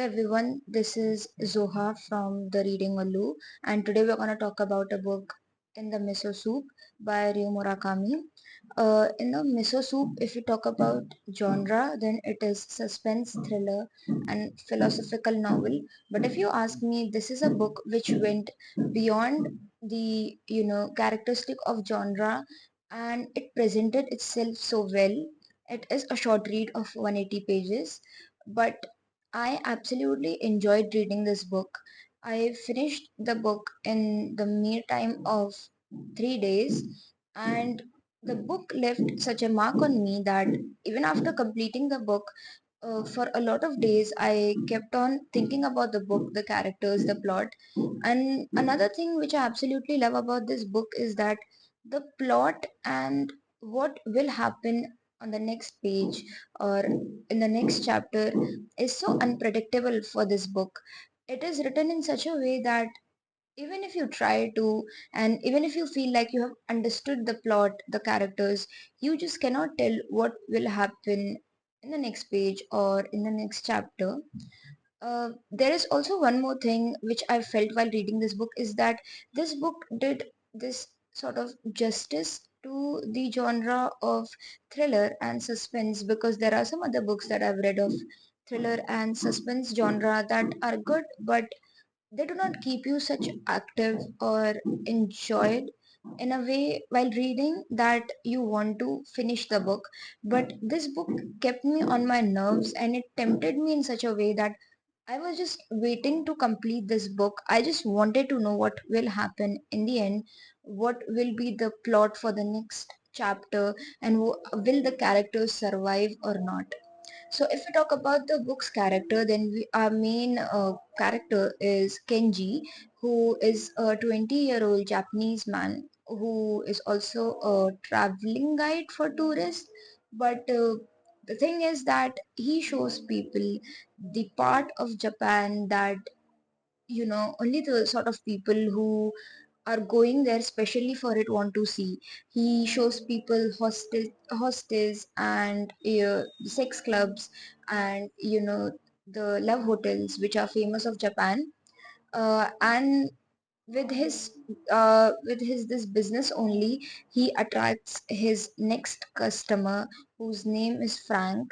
Everyone, this is Zoha from the readingullu, and today we're going to talk about a book, In the Miso Soup by Ryu Murakami. In the Miso Soup, if you talk about genre, then it is suspense, thriller, and philosophical novel. But if you ask me, this is a book which went beyond the characteristic of genre, and it presented itself so well. It is a short read of 180 pages, but I absolutely enjoyed reading this book. I finished the book in the mere time of 3 days, and the book left such a mark on me that even after completing the book, for a lot of days, I kept on thinking about the book, the characters, the plot. And another thing which I absolutely love about this book is that the plot and what will happen on the next page or in the next chapter is so unpredictable for this book. It is written in such a way that even if you try to, and even if you feel like you have understood the plot, the characters, you just cannot tell what will happen in the next page or in the next chapter. There is also one more thing which I felt while reading this book is that this book did this sort of justice to the genre of thriller and suspense, because there are some other books that I've read of thriller and suspense genre that are good, but they do not keep you such active or enjoyed in a way while reading that you want to finish the book. But this book kept me on my nerves, and it tempted me in such a way that I was just waiting to complete this book. I just wanted to know what will happen in the end, what will be the plot for the next chapter, and will the characters survive or not. So if we talk about the book's character, then our main character is Kenji, who is a 20-year-old Japanese man who is also a traveling guide for tourists. But the thing is that he shows people the part of Japan that only the sort of people who are going there specially for it want to see. He shows people hostels and sex clubs and the love hotels which are famous of Japan. And with his this business only, he attracts his next customer, whose name is Frank,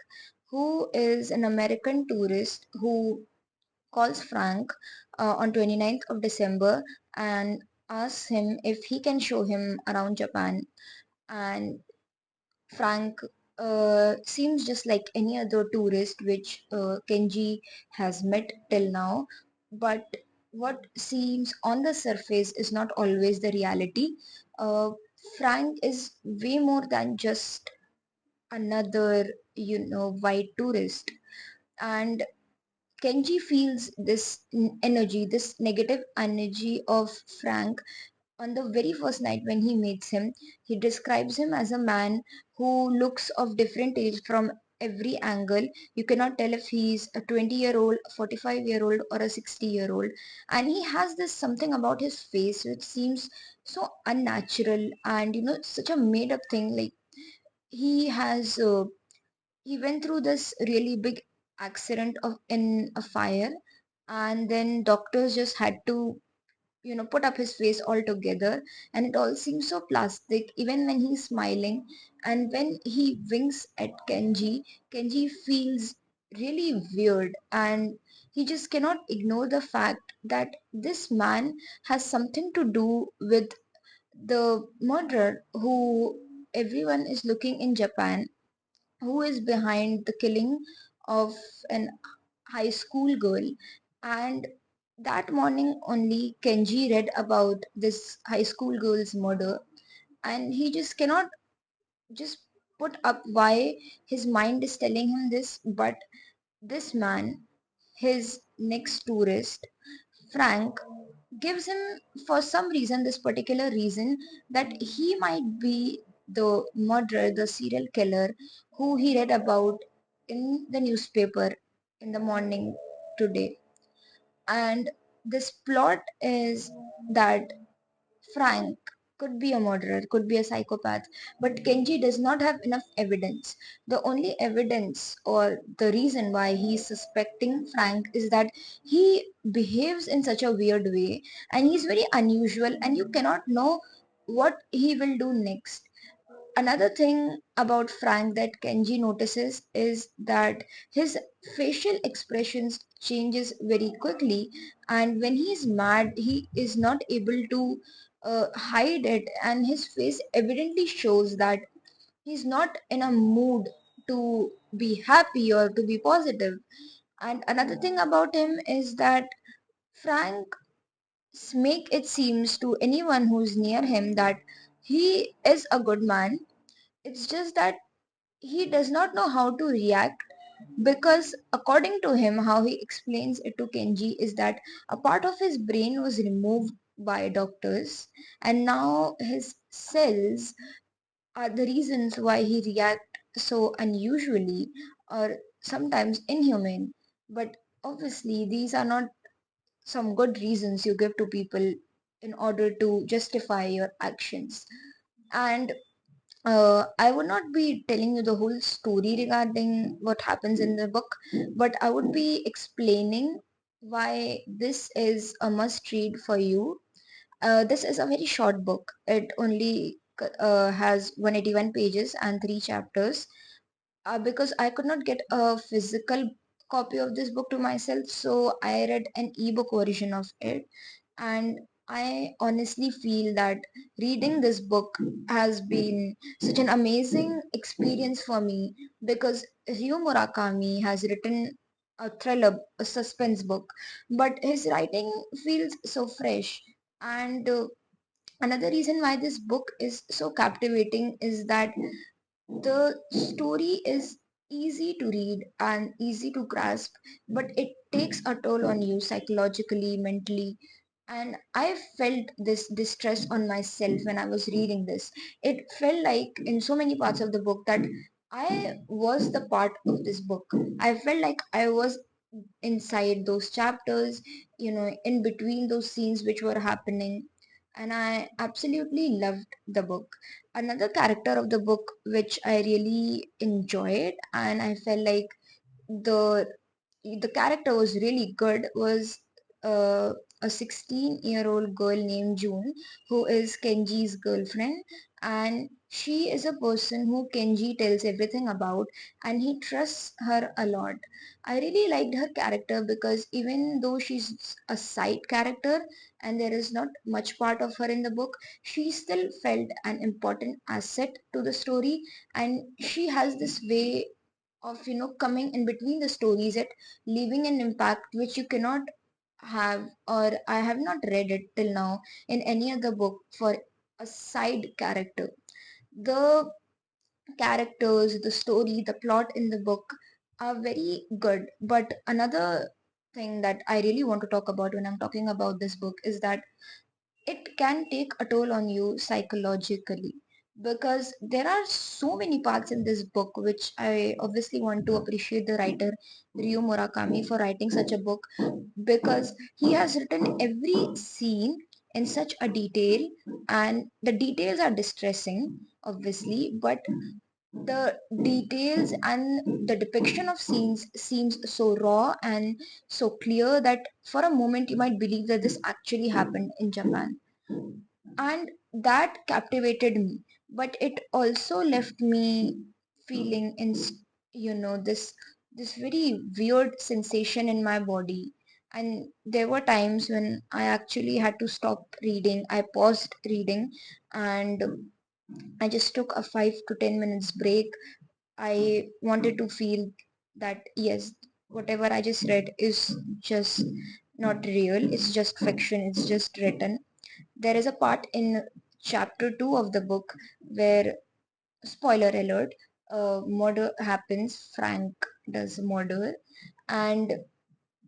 who is an American tourist who calls Frank on 29th of December and asks him if he can show him around Japan. And Frank seems just like any other tourist which Kenji has met till now. But what seems on the surface is not always the reality. Uh, Frank is way more than just another, white tourist. And Kenji feels this energy, this negative energy of Frank on the very first night when he meets him. He describes him as a man who looks of different age from every angle. You cannot tell if he's a 20-year-old, a 45-year-old, or a 60-year-old. And he has this something about his face which seems so unnatural and such a made up thing. Like he went through this really big accident in a fire, and then doctors just had to put up his face altogether, and it all seems so plastic even when he's smiling. And when he winks at Kenji feels really weird, and he just cannot ignore the fact that this man has something to do with the murderer who everyone is looking in Japan, who is behind the killing of an high school girl. And that morning only Kenji read about this high school girl's murder, and he just cannot just put up why his mind is telling him this. But this man, his next tourist, Frank, gives him, for some reason, this particular reason, that he might be the murderer, the serial killer who he read about in the newspaper in the morning today. And this plot is that Frank could be a murderer, could be a psychopath, but Kenji does not have enough evidence. The only evidence or the reason why he's suspecting Frank is that he behaves in such a weird way and he's very unusual and you cannot know what he will do next. Another thing about Frank that Kenji notices is that his facial expressions changes very quickly, and when he is mad he is not able to hide it, and his face evidently shows that he's not in a mood to be happy or to be positive. And another thing about him is that Frank make it seems to anyone who's near him that he is a good man. It's just that he does not know how to react, because according to him, how he explains it to Kenji is that a part of his brain was removed by doctors, and now his cells are the reasons why he react so unusually or sometimes inhumane. But obviously these are not some good reasons you give to people in order to justify your actions. And I would not be telling you the whole story regarding what happens in the book, but I would be explaining why this is a must read for you. This is a very short book. It only has 181 pages and 3 chapters. Because I could not get a physical copy of this book to myself, so I read an ebook version of it. And I honestly feel that reading this book has been such an amazing experience for me, because Ryu Murakami has written a thriller, a suspense book, but his writing feels so fresh. And another reason why this book is so captivating is that the story is easy to read and easy to grasp, but it takes a toll on you psychologically, mentally. And I felt this distress on myself when I was reading this. It felt like in so many parts of the book that I was the part of this book. I felt like I was inside those chapters, in between those scenes which were happening. And I absolutely loved the book. Another character of the book which I really enjoyed and I felt like the the character was really good was uh, a 16-year-old girl named June, who is Kenji's girlfriend, and she is a person who Kenji tells everything about, and he trusts her a lot. I really liked her character because even though she's a side character and there is not much part of her in the book, she still felt an important asset to the story, and she has this way of coming in between the stories, it leaving an impact which you cannot have, or I have not read it till now in any other book for a side character. The characters, the story, the plot in the book are very good. But another thing that I really want to talk about when I'm talking about this book is that it can take a toll on you psychologically, because there are so many parts in this book which I obviously want to appreciate the writer Ryu Murakami for writing such a book, because he has written every scene in such a detail, and the details are distressing obviously, but the details and the depiction of scenes seems so raw and so clear that for a moment you might believe that this actually happened in Japan. And that captivated me, but it also left me feeling in this very weird sensation in my body. And there were times when I actually had to stop reading. I paused reading and I just took a 5 to 10 minutes break. I wanted to feel that yes, whatever I just read is just not real, it's just fiction, it's just written. There is a part in chapter 2 of the book where, spoiler alert, murder happens. Frank does murder, and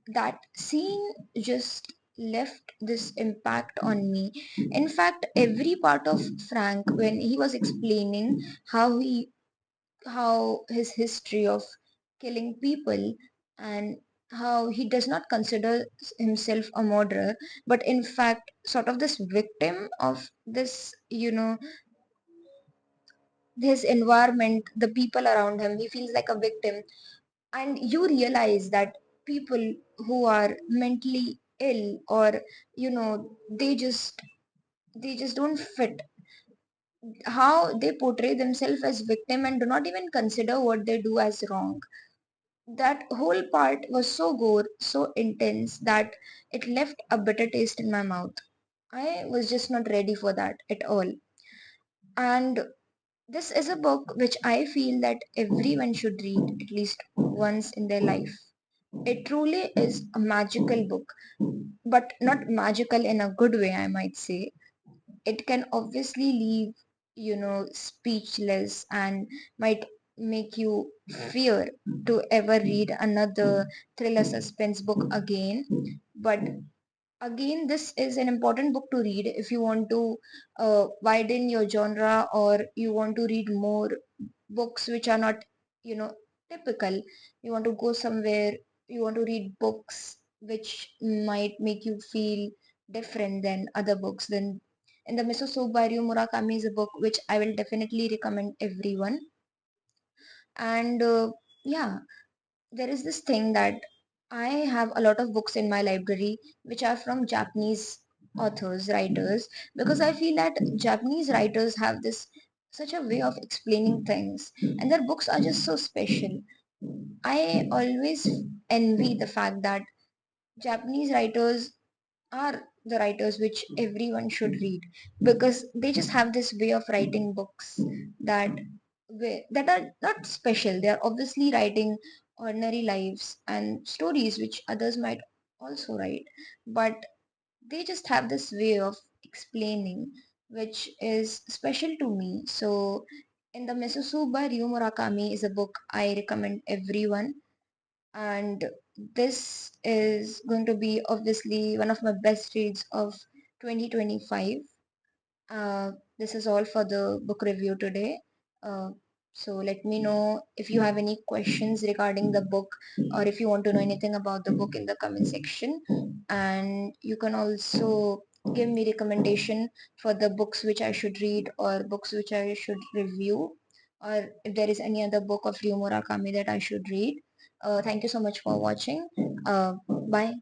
that scene just left this impact on me. In fact, every part of Frank, when he was explaining how his history of killing people, and how he does not consider himself a murderer, but in fact sort of this victim of this, his environment, the people around him. He feels like a victim, and you realize that people who are mentally ill, or they just don't fit, how they portray themselves as victim and do not even consider what they do as wrong. That whole part was so gore, so intense, that it left a bitter taste in my mouth. I was just not ready for that at all. And this is a book which I feel that everyone should read at least once in their life. It truly is a magical book, but not magical in a good way, I might say. It can obviously leave, speechless, and might make you fear to ever read another thriller suspense book again. But again, this is an important book to read if you want to widen your genre, or you want to read more books which are not, you know, typical. You want to go somewhere, you want to read books which might make you feel different than other books. Then In the Miso Soup by Ryu Murakami is a book which I will definitely recommend everyone. And yeah, there is this thing that I have a lot of books in my library which are from Japanese authors, writers, because I feel that Japanese writers have this such a way of explaining things, and their books are just so special. I always envy the fact that Japanese writers are the writers which everyone should read, because they just have this way of writing books that that are not special. They are obviously writing ordinary lives and stories which others might also write, but they just have this way of explaining which is special to me. So In the Miso Soup by Ryu Murakami is a book I recommend everyone, and this is going to be obviously one of my best reads of 2025. This is all for the book review today. Uh, so let me know if you have any questions regarding the book, or if you want to know anything about the book in the comment section. And you can also give me recommendation for the books which I should read, or books which I should review, or if there is any other book of Ryu Murakami that I should read. Thank you so much for watching. Bye.